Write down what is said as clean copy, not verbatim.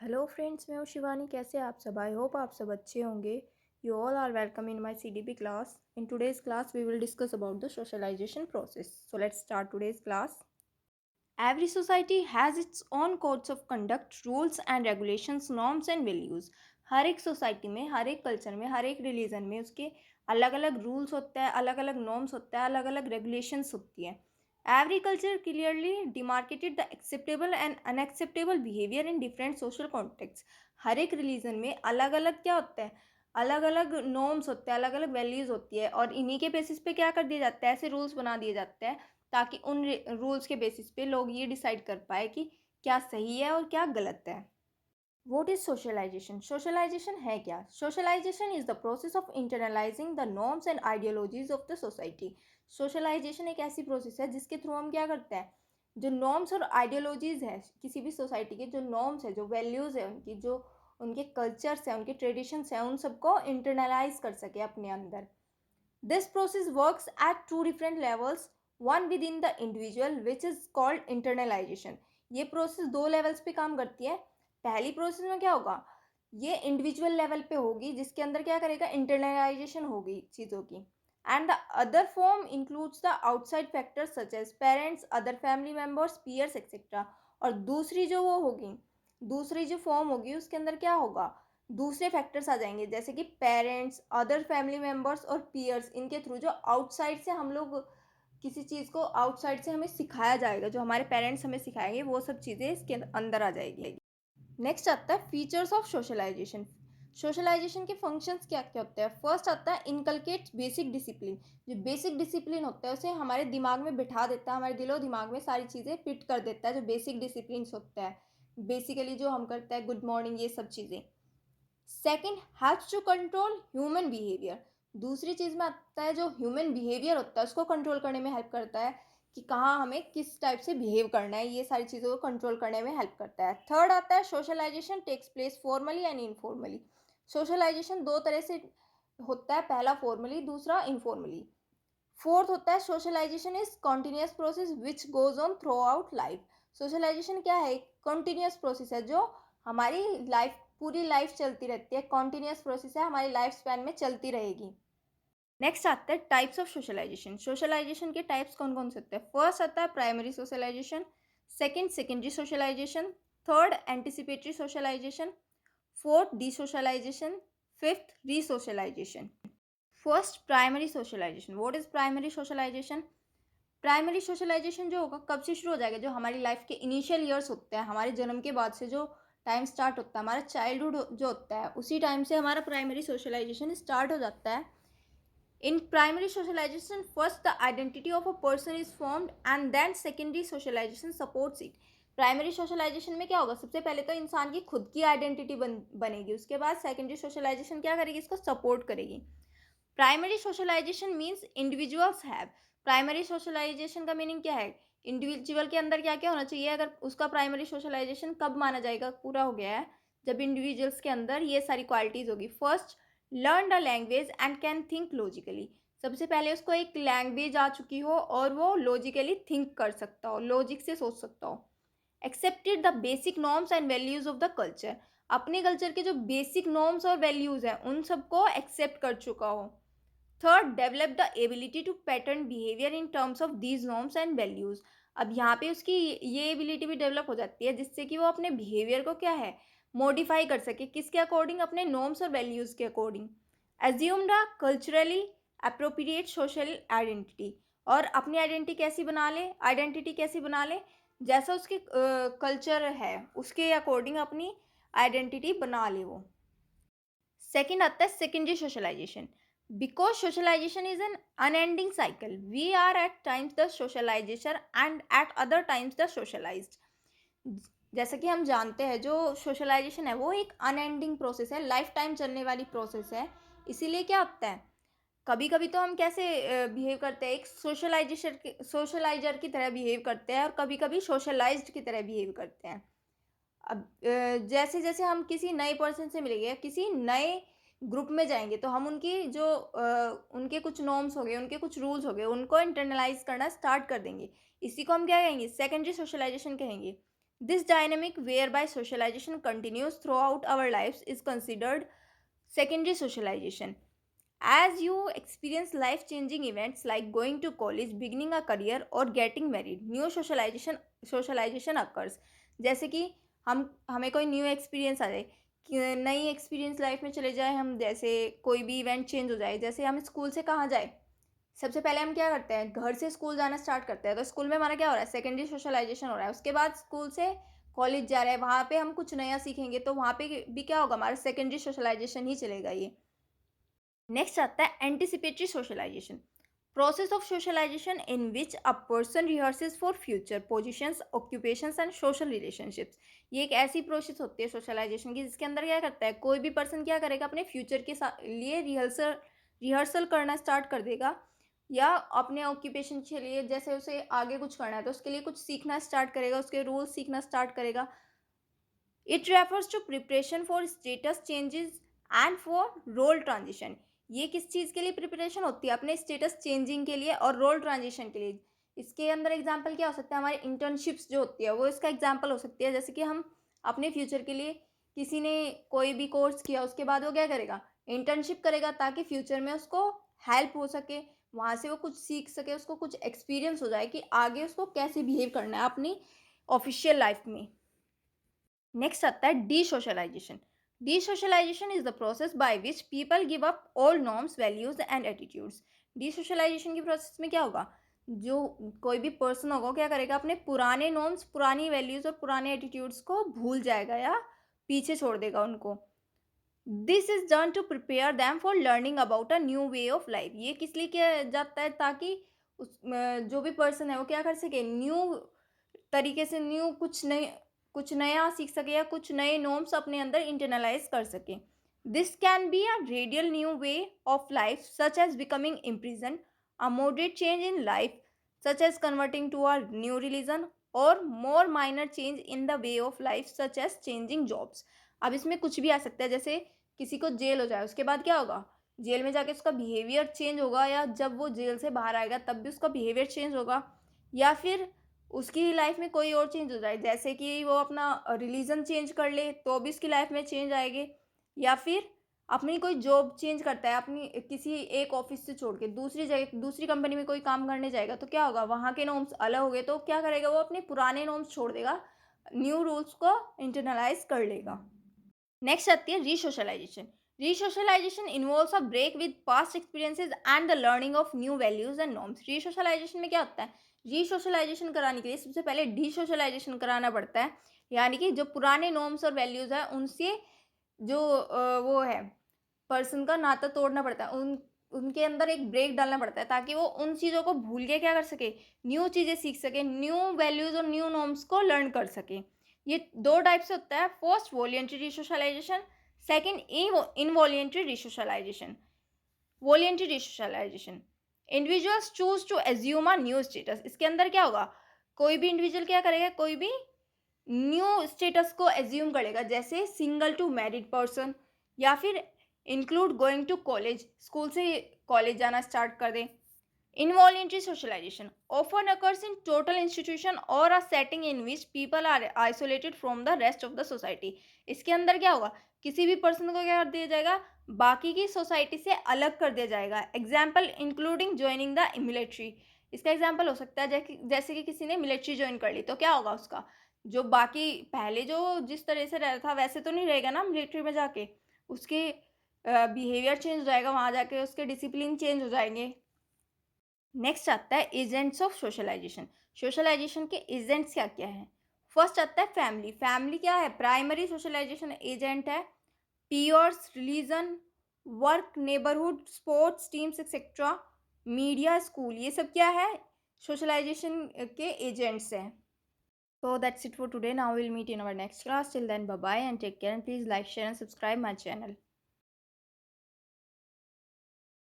Hello friends, मैं हूँ शिवानी। कैसे हैं आप सब? आई होप आप सब अच्छे होंगे। You all are welcome in my CDP class. In today's class we will discuss about the socialisation process. So let's start today's class. Every society has its own codes of conduct, rules and regulations, norms and values. हर एक society में, हर एक culture में, हर एक religion में उसके अलग अलग rules होता है, अलग अलग नॉर्म्स होता है, अलग अलग रेगुलेशंस होती है. Every culture clearly demarcated the acceptable and unacceptable behaviour in different social context. हर एक रिलीजन में अलग अलग क्या होता है, अलग अलग नॉर्म्स होते हैं, अलग अलग वैल्यूज़ होती है और इन्हीं के बेसिस पे क्या कर दिया जाता है, ऐसे रूल्स बना दिए जाते हैं ताकि उन रूल्स के बेसिस पे लोग ये डिसाइड कर पाए कि क्या सही है और क्या गलत है. What is socialisation? सोशलाइजेशन है क्या? Socialisation is the process of internalising the norms and ideologies of the society. Socialisation एक ऐसी प्रोसेस है जिसके थ्रू हम क्या करते हैं, जो नॉर्म्स और आइडियोलॉजीज है किसी भी सोसाइटी के, जो नॉर्म्स है, जो वैल्यूज़ है उनकी, जो उनके कल्चर्स हैं, उनके ट्रेडिशंस हैं, उन सबको इंटरनलाइज कर सके अपने अंदर. This process works at two different levels, one within the individual which is called internalization. ये प्रोसेस दो लेवल्स पे काम करती है. पहली प्रोसेस में क्या होगा, ये इंडिविजुअल लेवल पे होगी जिसके अंदर क्या करेगा, इंटरनलाइजेशन होगी चीज़ों की. And the other form includes the outside factors such as parents, other family members, peers etcetera. और दूसरी जो वो होगी, दूसरी जो फॉर्म होगी उसके अंदर क्या होगा, दूसरे फैक्टर्स आ जाएंगे जैसे कि पेरेंट्स, अदर फैमिली मेम्बर्स और पीयर्स. इनके थ्रू जो आउटसाइड से हम लोग किसी चीज़ को आउटसाइड से हमें सिखाया जाएगा, जो हमारे पेरेंट्स हमें सिखाएंगे, वो सब चीज़ें इसके अंदर आ जाएगी. नेक्स्ट आता है फीचर्स ऑफ सोशलाइजेशन. सोशलाइजेशन के फंक्शंस क्या क्या होते हैं. फर्स्ट आता है इनकलकेट बेसिक डिसिप्लिन. जो बेसिक डिसिप्लिन होता है उसे हमारे दिमाग में बिठा देता है, हमारे दिलो दिमाग में सारी चीज़ें फिट कर देता है. जो बेसिक डिसिप्लिन होता है, बेसिकली जो हम करते हैं, गुड मॉर्निंग, ये सब चीज़ें. Second, helps to control human behaviour. दूसरी चीज़ में आता है जो ह्यूमन बिहेवियर होता है उसको कंट्रोल करने में हेल्प करता है कि कहाँ हमें किस टाइप से बिहेव करना है, ये सारी चीज़ों को कंट्रोल करने में हेल्प करता है. थर्ड आता है socialisation takes place formally and informally. सोशलाइजेशन दो तरह से होता है, पहला फॉर्मली, दूसरा इनफॉर्मली. फोर्थ होता है socialisation is continuous process which goes on throughout life. Socialisation क्या है, कॉन्टिन्यूस प्रोसेस है जो हमारी लाइफ, पूरी लाइफ चलती रहती है. कॉन्टिन्यूस प्रोसेस है, हमारी लाइफ स्पैन में चलती रहेगी. नेक्स्ट आता है टाइप्स ऑफ सोशलाइजेशन. सोशलाइजेशन के टाइप्स कौन कौन से होते हैं. फर्स्ट आता है primary socialisation, second secondary socialisation, third anticipatory socialisation, fourth desocialisation, fifth resocialisation. First, primary socialisation. What is primary socialisation? Primary socialisation जो होगा कब से शुरू हो जाएगा, जो हमारी लाइफ के इनिशियल ईयर्स होते हैं, हमारे जन्म के बाद से जो टाइम स्टार्ट होता है, हमारा चाइल्डहुड जो होता है, उसी टाइम से हमारा प्राइमरी सोशलाइजेशन स्टार्ट हो जाता है. In primary socialisation first the identity of a person is formed and then secondary socialisation supports it. Primary socialisation में क्या होगा, सबसे पहले तो इंसान की खुद की आइडेंटिटी बनेगी, उसके बाद सेकेंडरी सोशलाइजेशन क्या करेगी, इसको सपोर्ट करेगी. Primary socialisation means individuals have. Primary socialisation का मीनिंग क्या है, इंडिविजुअल के अंदर क्या क्या होना चाहिए. अगर उसका प्राइमरी सोशलाइजेशन कब माना जाएगा, पूरा हो गया है, जब इंडिविजुअल्स के अंदर ये सारी क्वालिटीज़ होगी. First, learn the language and can think logically. सबसे पहले उसको एक लैंग्वेज आ चुकी हो और वो लॉजिकली थिंक कर सकता हो, लॉजिक से सोच सकता हो. Accepted the basic norms and values of the culture. अपने कल्चर के जो बेसिक नॉर्म्स और वैल्यूज़ हैं उन सबको एक्सेप्ट कर चुका हो. Third, develop the ability to pattern behaviour in terms of these norms and values. अब यहाँ पे उसकी ये एबिलिटी भी डेवलप हो जाती है जिससे कि वो अपने बिहेवियर को क्या है, मॉडिफाई कर सके, किसके अकॉर्डिंग, अपने नॉर्म्स और वैल्यूज़ के according. Assume the culturally appropriate social identity. और अपनी आइडेंटिटी कैसी बना ले, जैसा उसके कल्चर है उसके अकॉर्डिंग अपनी आइडेंटिटी बना ले वो. सेकेंड आता है secondary socialisation. Because socialisation is an unending cycle, we are at times the socialisation and at other times the socialised. जैसा कि हम जानते हैं जो सोशलाइजेशन है वो एक अनएंडिंग प्रोसेस है, लाइफ टाइम चलने वाली प्रोसेस है. इसीलिए क्या होता है, कभी कभी तो हम कैसे बिहेव करते हैं, एक सोशलाइजर की तरह बिहेव करते हैं और कभी कभी सोशलाइज्ड की तरह बिहेव करते हैं. अब जैसे जैसे हम किसी नए पर्सन से मिलेंगे या किसी नए ग्रुप में जाएंगे तो हम उनकी जो उनके कुछ नॉर्म्स हो गए, उनके कुछ रूल्स हो गए, उनको इंटरनलाइज करना स्टार्ट कर देंगे. इसी को हम क्या कहेंगे, सेकेंडरी सोशलाइजेशन कहेंगे. This dynamic whereby socialization continues throughout our lives is considered secondary socialization. As you experience life changing events like going to college, beginning a career or getting married, new socialization occurs. जैसे कि हमें कोई new experience आ जाए, कि नई experience life में चले जाए हम, जैसे कोई भी इवेंट चेंज हो जाए, जैसे हम स्कूल से कहाँ जाए, सबसे पहले हम क्या करते हैं, घर से स्कूल जाना स्टार्ट करते हैं, तो स्कूल में हमारा क्या हो रहा है, सेकेंडरी सोशलाइजेशन हो रहा है। उसके बाद स्कूल से कॉलेज जा रहे हैं, वहाँ पे हम कुछ नया सीखेंगे, तो वहाँ पे भी क्या होगा, हमारा सेकेंडरी सोशलाइजेशन ही चलेगा ये। नेक्स्ट आता है anticipatory socialisation, process of socialisation in which a person rehearses for future positions, occupations and social relationships. ये एक ऐसी प्रोसेस होती है सोशलाइजेशन की, जिसके अंदर क्या करता है, कोई भी पर्सन क्या करेगा, अपने फ्यूचर के लिए रिहर्सल करना स्टार्ट कर देगा, या अपने ऑक्यूपेशन के लिए, जैसे उसे आगे कुछ करना है तो उसके लिए कुछ सीखना स्टार्ट करेगा, उसके रूल्स सीखना स्टार्ट करेगा। It refers to preparation for status changes and for role transition. ये किस चीज़ के लिए प्रिपरेशन होती है, अपने स्टेटस चेंजिंग के लिए और रोल ट्रांजिशन के लिए। इसके अंदर एग्जांपल क्या हो सकता है, हमारी इंटर्नशिप्स जो होती है वो इसका एग्जांपल हो सकती है। जैसे कि हम अपने फ्यूचर के लिए, किसी ने कोई भी कोर्स किया, उसके बाद वो क्या करेगा, इंटर्नशिप करेगा, ताकि फ्यूचर में उसको हेल्प हो सके, वहाँ से वो कुछ सीख सके, उसको कुछ एक्सपीरियंस हो जाए कि आगे उसको कैसे बिहेव करना है अपनी ऑफिशियल लाइफ में। नेक्स्ट आता है desocialisation. Desocialisation is the process by which people give up all norms, values and attitudes. Desocialisation की प्रोसेस में क्या होगा, जो कोई भी पर्सन होगा क्या करेगा, अपने पुराने नॉर्म्स, पुरानी वैल्यूज और पुराने एटीट्यूड्स को भूल जाएगा या पीछे छोड़ देगा उनको। This is done to prepare them for learning about a new way of life. ये किस लिए किया जाता है, ताकि जो भी पर्सन है वो क्या कर सके, न्यू तरीके से, कुछ नया सीख सके, या कुछ नए नॉर्म्स अपने अंदर इंटरनलाइज कर सके। This can be a radial new way of life such as becoming imprison, a moderate change in life such as converting to a new religion, और more minor change in the way of life such as changing jobs. अब इसमें कुछ भी आ सकता है, जैसे किसी को जेल हो जाए, उसके बाद क्या होगा, जेल में जाके उसका बिहेवियर चेंज होगा, या जब वो जेल से बाहर आएगा तब भी उसका बिहेवियर चेंज होगा, या फिर उसकी लाइफ में कोई और चेंज हो जाए, जैसे कि वो अपना रिलीजन चेंज कर ले तो भी उसकी लाइफ में चेंज आएंगे, या फिर अपनी कोई जॉब चेंज करता है, अपनी किसी एक ऑफिस से छोड़ के दूसरी जगह, दूसरी कंपनी में कोई काम करने जाएगा, तो क्या होगा, वहाँ के नॉर्म्स अलग हो गए, तो क्या करेगा, वो अपने पुराने नॉर्म्स छोड़ देगा, न्यू रूल्स को इंटरनलाइज कर लेगा। नेक्स्ट आती है resocialisation. Resocialisation involves a break with past experiences and the learning of new values and norms. Resocialisation में क्या होता है, रीसोशलाइजेशन कराने के लिए सबसे पहले डीसोशलाइजेशन कराना पड़ता है, यानी कि जो पुराने नॉर्म्स और वैल्यूज है उनसे जो वो है पर्सन का नाता तोड़ना पड़ता है, उनके अंदर एक ब्रेक डालना पड़ता है, ताकि वो उन चीज़ों को भूल के क्या कर सके, न्यू चीज़ें सीख सके, न्यू वैल्यूज़ और न्यू नॉर्म्स को लर्न कर सके। ये दो टाइप से होता है, first voluntary resocialisation, second involuntary resocialisation. Voluntary resocialisation, individuals choose to assume a new status. इसके अंदर क्या होगा, कोई भी इंडिविजुअल क्या करेगा, कोई भी न्यू स्टेटस को एज्यूम करेगा, जैसे सिंगल टू मैरिड पर्सन, या फिर include going to college, school से कॉलेज जाना स्टार्ट कर दे। Involuntary socialisation often occurs in total institution और a setting in which people are isolated from the rest of the society. इसके अंदर क्या होगा, किसी भी पर्सन को क्या कर दिया जाएगा, बाकी की सोसाइटी से अलग कर दिया जाएगा। Example including joining the military. इसका एग्जाम्पल हो सकता है जैसे कि किसी ने मिलिट्री ज्वाइन कर ली, तो क्या होगा, उसका जो बाकी पहले जो जिस तरह से रह रहा था वैसे तो नहीं रहेगा ना मिलिट्री में जाके, उसके बिहेवियर चेंज हो जाएगा, वहाँ जाके उसके डिसिप्लिन चेंज हो जाएंगे। नेक्स्ट आता है एजेंट्स ऑफ सोशलाइजेशन। सोशलाइजेशन के एजेंट्स क्या क्या हैं। फर्स्ट आता है फैमिली। फैमिली क्या है, प्राइमरी सोशलाइजेशन एजेंट है। Peers, religion, work, neighbourhood, sports teams etcetera, media, school, ये सब क्या है, सोशलाइजेशन के एजेंट्स हैं। So that's it for today. Now we'll meet in our next class. Till then, bye bye and take care. And please like, share, and subscribe my channel.